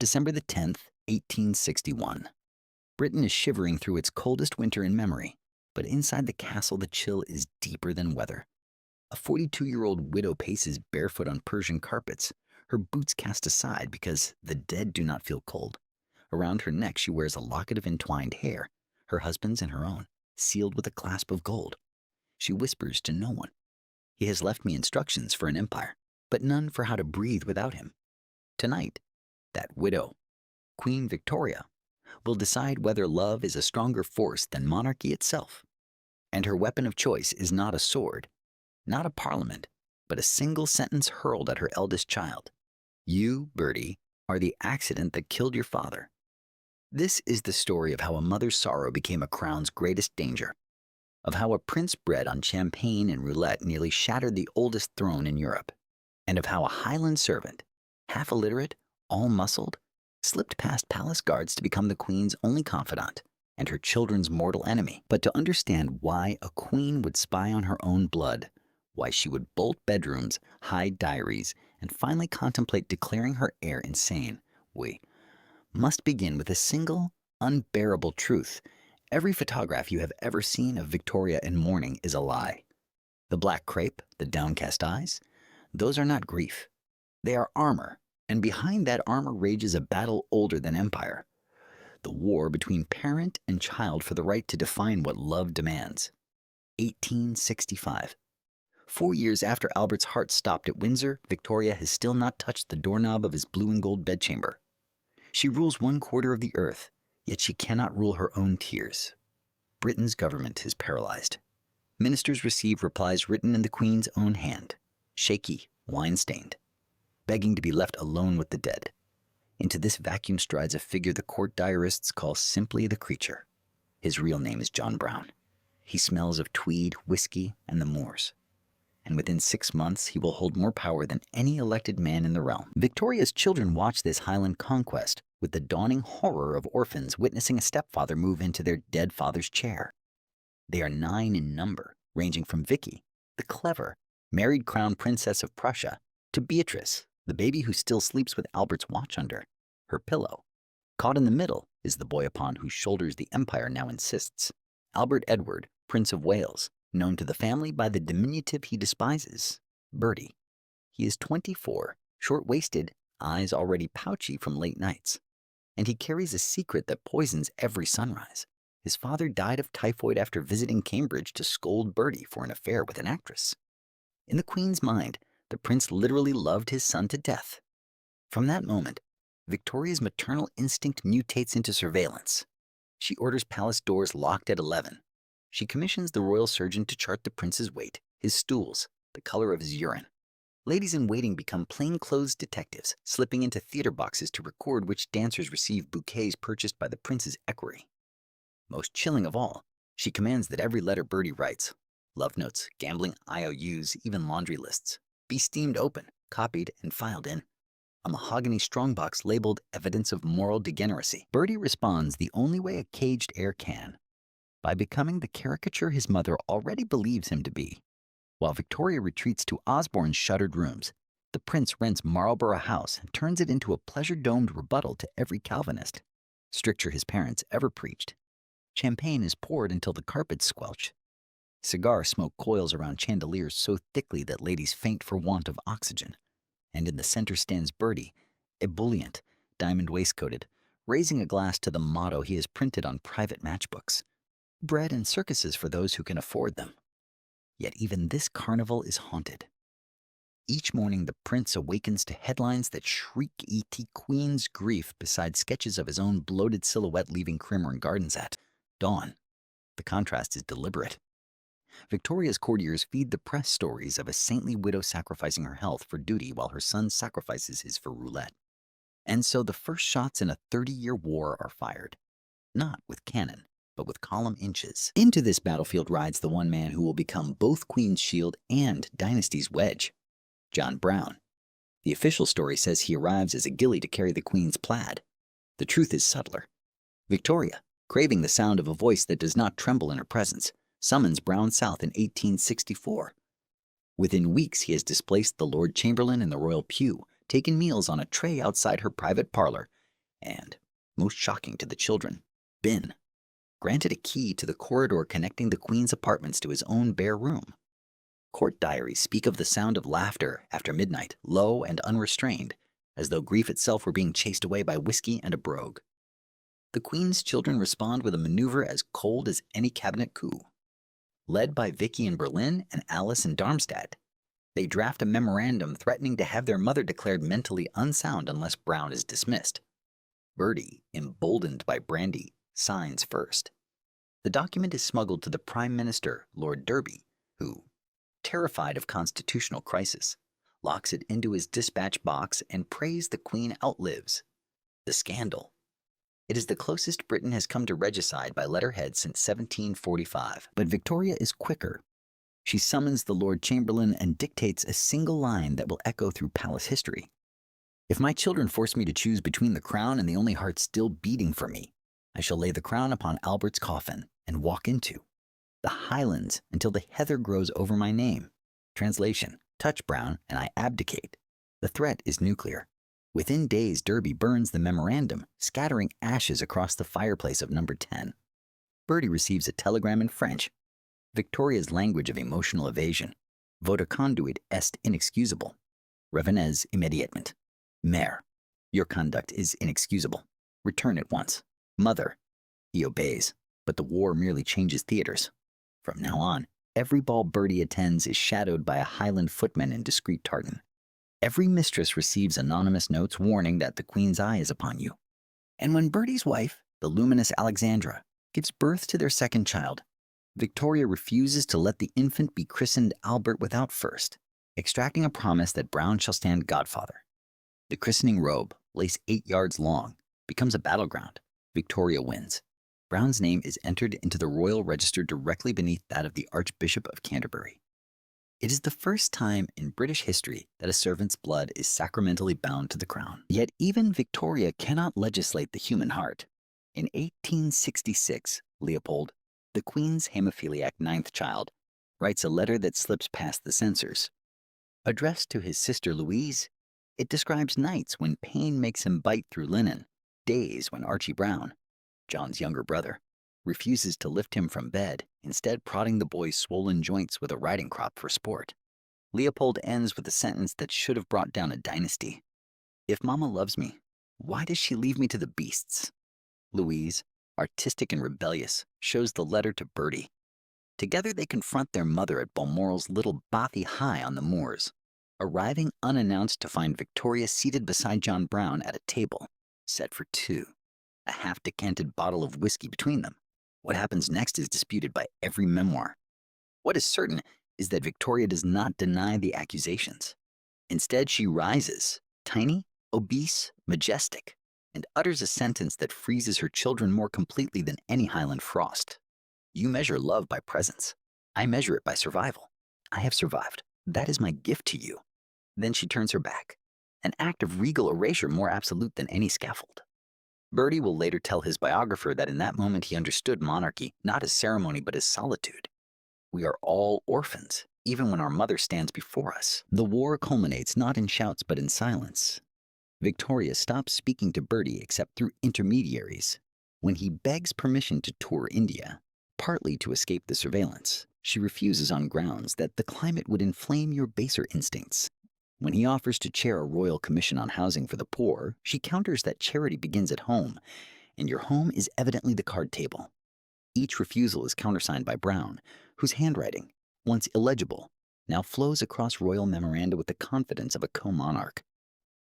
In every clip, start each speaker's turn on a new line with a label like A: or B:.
A: December the 10th, 1861. Britain is shivering through its coldest winter in memory, but inside the castle the chill is deeper than weather. A 42-year-old widow paces barefoot on Persian carpets, her boots cast aside because the dead do not feel cold. Around her neck she wears a locket of entwined hair, her husband's and her own, sealed with a clasp of gold. She whispers to no one. He has left me instructions for an empire, but none for how to breathe without him. Tonight, that widow, Queen Victoria, will decide whether love is a stronger force than monarchy itself. And her weapon of choice is not a sword, not a parliament, but a single sentence hurled at her eldest child. You, Bertie, are the accident that killed your father. This is the story of how a mother's sorrow became a crown's greatest danger, of how a prince bred on champagne and roulette nearly shattered the oldest throne in Europe, and of how a Highland servant, half illiterate, all muscled, slipped past palace guards to become the queen's only confidant and her children's mortal enemy. But to understand why a queen would spy on her own blood, why she would bolt bedrooms, hide diaries, and finally contemplate declaring her heir insane, we must begin with a single, unbearable truth. Every photograph you have ever seen of Victoria in mourning is a lie. The black crepe, the downcast eyes, those are not grief. They are armor, and behind that armor rages a battle older than empire. The war between parent and child for the right to define what love demands. 1865. 4 years after Albert's heart stopped at Windsor, Victoria has still not touched the doorknob of his blue and gold bedchamber. She rules 1/4 of the earth, yet she cannot rule her own tears. Britain's government is paralyzed. Ministers receive replies written in the Queen's own hand, shaky, wine-stained, begging to be left alone with the dead. Into this vacuum strides a figure the court diarists call simply the creature. His real name is John Brown. He smells of tweed, whiskey, and the moors. And within 6 months, he will hold more power than any elected man in the realm. Victoria's children watch this Highland conquest with the dawning horror of orphans witnessing a stepfather move into their dead father's chair. They are 9 in number, ranging from Vicky, the clever, married crown princess of Prussia, to Beatrice, the baby who still sleeps with Albert's watch under her pillow. Caught in the middle is the boy upon whose shoulders the empire now insists, Albert Edward, Prince of Wales, known to the family by the diminutive he despises, Bertie. He is 24, short-waisted, eyes already pouchy from late nights. And he carries a secret that poisons every sunrise. His father died of typhoid after visiting Cambridge to scold Bertie for an affair with an actress. In the Queen's mind, the prince literally loved his son to death. From that moment, Victoria's maternal instinct mutates into surveillance. She orders palace doors locked at 11. She commissions the royal surgeon to chart the prince's weight, his stools, the color of his urine. Ladies-in-waiting become plainclothes detectives, slipping into theater boxes to record which dancers receive bouquets purchased by the prince's equerry. Most chilling of all, she commands that every letter Bertie writes, love notes, gambling IOUs, even laundry lists, be steamed open, copied, and filed in a mahogany strongbox labeled evidence of moral degeneracy. Bertie responds the only way a caged heir can, by becoming the caricature his mother already believes him to be. While Victoria retreats to Osborne's shuttered rooms, the prince rents Marlborough House and turns it into a pleasure-domed rebuttal to every Calvinist stricture his parents ever preached. Champagne is poured until the carpets squelch. Cigar smoke coils around chandeliers so thickly that ladies faint for want of oxygen. And in the center stands Bertie, ebullient, diamond-waistcoated, raising a glass to the motto he has printed on private matchbooks. Bread and circuses for those who can afford them. Yet even this carnival is haunted. Each morning the prince awakens to headlines that shriek E.T. Queen's grief beside sketches of his own bloated silhouette leaving Cremorne Gardens at dawn. The contrast is deliberate. Victoria's courtiers feed the press stories of a saintly widow sacrificing her health for duty while her son sacrifices his for roulette. And so the first shots in a 30-year war are fired, not with cannon, but with column inches. Into this battlefield rides the one man who will become both Queen's shield and Dynasty's wedge, John Brown. The official story says he arrives as a gilly to carry the Queen's plaid. The truth is subtler. Victoria, craving the sound of a voice that does not tremble in her presence, summons Brown south in 1864. Within weeks he has displaced the Lord Chamberlain in the royal pew, taken meals on a tray outside her private parlor, And, most shocking to the children, Ben, granted a key to the corridor connecting the Queen's apartments to his own bare room. Court diaries speak of the sound of laughter after midnight, low and unrestrained, as though grief itself were being chased away by whiskey and a brogue. The Queen's children respond with a maneuver as cold as any cabinet coup. Led by Vicky in Berlin and Alice in Darmstadt, they draft a memorandum threatening to have their mother declared mentally unsound unless Brown is dismissed. Bertie, emboldened by brandy, signs first. The document is smuggled to the Prime Minister, Lord Derby, who, terrified of constitutional crisis, locks it into his dispatch box and prays the Queen outlives the scandal. It is the closest Britain has come to regicide by letterhead since 1745. But Victoria is quicker. She summons the Lord Chamberlain and dictates a single line that will echo through palace history. If my children force me to choose between the crown and the only heart still beating for me, I shall lay the crown upon Albert's coffin and walk into the Highlands until the heather grows over my name. Translation: touch Brown and I abdicate. The threat is nuclear. Within days, Derby burns the memorandum, scattering ashes across the fireplace of number 10. Bertie receives a telegram in French, Victoria's language of emotional evasion. Votre conduite est inexcusable. Revenez immédiatement. Mère, your conduct is inexcusable. Return at once. Mother, he obeys, but the war merely changes theaters. From now on, every ball Bertie attends is shadowed by a Highland footman in discreet tartan. Every mistress receives anonymous notes warning that the Queen's eye is upon you. And when Bertie's wife, the luminous Alexandra, gives birth to their second child, Victoria refuses to let the infant be christened Albert without first extracting a promise that Brown shall stand godfather. The christening robe, lace 8 yards long, becomes a battleground. Victoria wins. Brown's name is entered into the royal register directly beneath that of the Archbishop of Canterbury. It is the first time in British history that a servant's blood is sacramentally bound to the crown. Yet even Victoria cannot legislate the human heart. In 1866, Leopold, the Queen's hemophiliac 9th child, writes a letter that slips past the censors. Addressed to his sister Louise, it describes nights when pain makes him bite through linen, days when Archie Brown, John's younger brother, refuses to lift him from bed, instead prodding the boy's swollen joints with a riding crop for sport. Leopold ends with a sentence that should have brought down a dynasty. If Mama loves me, why does she leave me to the beasts? Louise, artistic and rebellious, shows the letter to Bertie. Together they confront their mother at Balmoral's little bothy high on the moors, arriving unannounced to find Victoria seated beside John Brown at a table, set for 2, a half-decanted bottle of whiskey between them. What happens next is disputed by every memoir. What is certain is that Victoria does not deny the accusations. Instead, she rises, tiny, obese, majestic, and utters a sentence that freezes her children more completely than any Highland frost. You measure love by presence. I measure it by survival. I have survived. That is my gift to you. Then she turns her back, an act of regal erasure more absolute than any scaffold. Bertie will later tell his biographer that in that moment he understood monarchy not as ceremony but as solitude. We are all orphans, even when our mother stands before us. The war culminates not in shouts but in silence. Victoria stops speaking to Bertie except through intermediaries. When he begs permission to tour India, partly to escape the surveillance, she refuses on grounds that the climate would inflame your baser instincts. When he offers to chair a royal commission on housing for the poor, she counters that charity begins at home, and your home is evidently the card table. Each refusal is countersigned by Brown, whose handwriting, once illegible, now flows across royal memoranda with the confidence of a co-monarch.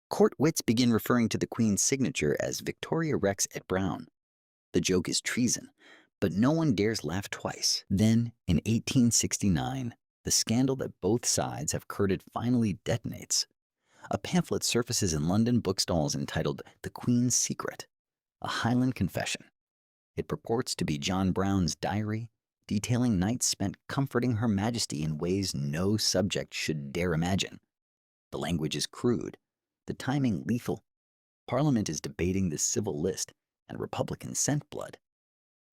A: Court wits begin referring to the Queen's signature as Victoria Rex et Brown. The joke is treason, but no one dares laugh twice. Then, in 1869, the scandal that both sides have courted finally detonates. A pamphlet surfaces in London bookstalls entitled The Queen's Secret, a Highland confession. It purports to be John Brown's diary, detailing nights spent comforting Her Majesty in ways no subject should dare imagine. The language is crude, the timing lethal. Parliament is debating the civil list, and Republicans scent blood.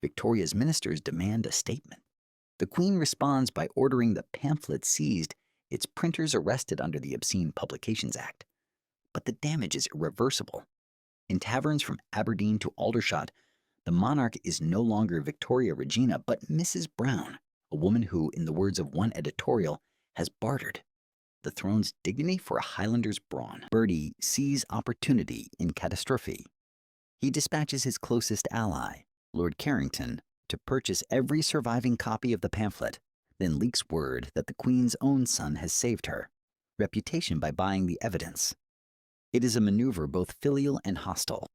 A: Victoria's ministers demand a statement. The Queen responds by ordering the pamphlet seized, its printers arrested under the Obscene Publications Act. But the damage is irreversible. In taverns from Aberdeen to Aldershot, the monarch is no longer Victoria Regina, but Mrs. Brown, a woman who, in the words of one editorial, has bartered the throne's dignity for a Highlander's brawn. Bertie sees opportunity in catastrophe. He dispatches his closest ally, Lord Carrington, to purchase every surviving copy of the pamphlet, then leaks word that the Queen's own son has saved her reputation by buying the evidence. It is a maneuver both filial and hostile,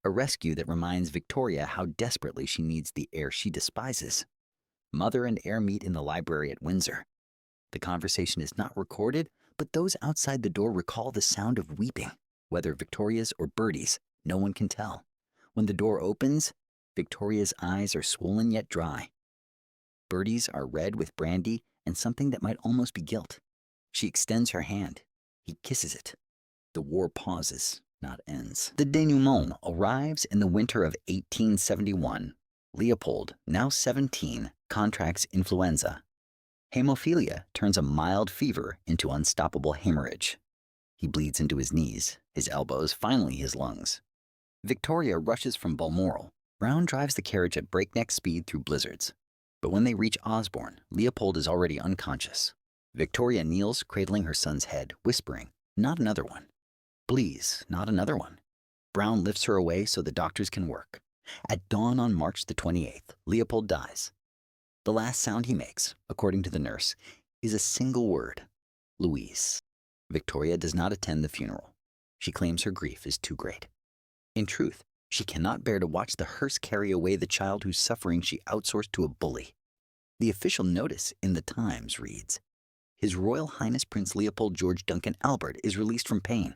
A: a rescue that reminds Victoria how desperately she needs the heir she despises. Mother and heir meet in the library at Windsor. The conversation is not recorded, but those outside the door recall the sound of weeping. Whether Victoria's or Bertie's, no one can tell. When the door opens, Victoria's eyes are swollen yet dry. Bertie's are red with brandy and something that might almost be guilt. She extends her hand. He kisses it. The war pauses, not ends. The denouement arrives in the winter of 1871. Leopold, now 17, contracts influenza. Hemophilia turns a mild fever into unstoppable hemorrhage. He bleeds into his knees, his elbows, finally his lungs. Victoria rushes from Balmoral. Brown drives the carriage at breakneck speed through blizzards. But when they reach Osborne, Leopold is already unconscious. Victoria kneels, cradling her son's head, whispering, "Not another one. Please, not another one." Brown lifts her away so the doctors can work. At dawn on March the 28th, Leopold dies. The last sound he makes, according to the nurse, is a single word, Louise. Victoria does not attend the funeral. She claims her grief is too great. In truth, she cannot bear to watch the hearse carry away the child whose suffering she outsourced to a bully. The official notice in the Times reads, His Royal Highness Prince Leopold George Duncan Albert is released from pain.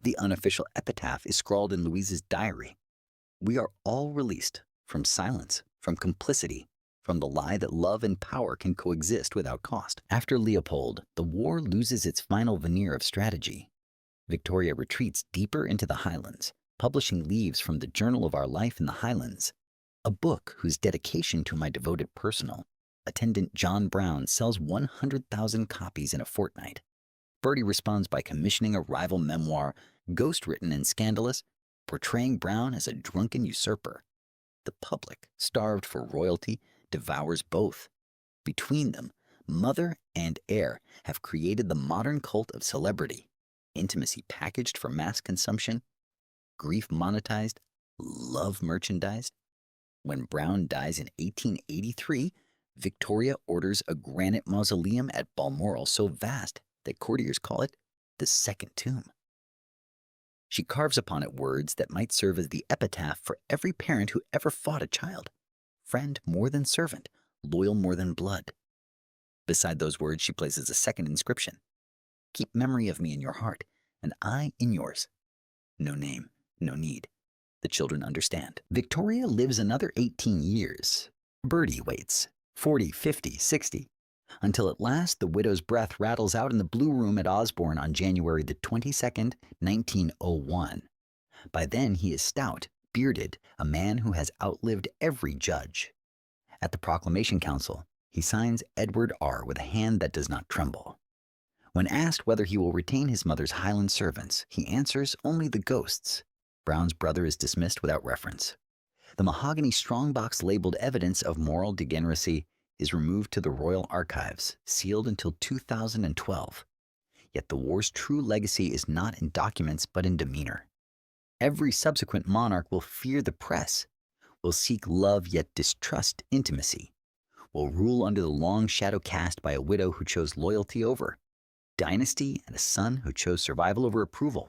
A: The unofficial epitaph is scrawled in Louise's diary. We are all released from silence, from complicity, from the lie that love and power can coexist without cost. After Leopold, the war loses its final veneer of strategy. Victoria retreats deeper into the Highlands, publishing leaves from the Journal of Our Life in the Highlands, a book whose dedication to my devoted personal attendant John Brown sells 100,000 copies in a fortnight. Bertie responds by commissioning a rival memoir, ghost-written and scandalous, portraying Brown as a drunken usurper. The public, starved for royalty, devours both. Between them, mother and heir have created the modern cult of celebrity, intimacy packaged for mass consumption, grief monetized, love merchandised. When Brown dies in 1883, Victoria orders a granite mausoleum at Balmoral so vast that courtiers call it the second tomb. She carves upon it words that might serve as the epitaph for every parent who ever fought a child. Friend more than servant, loyal more than blood. Beside those words, she places a second inscription. Keep memory of me in your heart, and I in yours. No name, no need. The children understand. Victoria lives another 18 years. Bertie waits, 40, 50, 60, until at last the widow's breath rattles out in the Blue Room at Osborne on January the 22nd, 1901. By then he is stout, bearded, a man who has outlived every judge. At the Proclamation Council, he signs Edward R. with a hand that does not tremble. When asked whether he will retain his mother's Highland servants, he answers only the ghosts. Brown's brother is dismissed without reference. The mahogany strongbox labeled evidence of moral degeneracy is removed to the Royal Archives, sealed until 2012. Yet the war's true legacy is not in documents but in demeanor. Every subsequent monarch will fear the press, will seek love yet distrust intimacy, will rule under the long shadow cast by a widow who chose loyalty over dynasty and a son who chose survival over approval.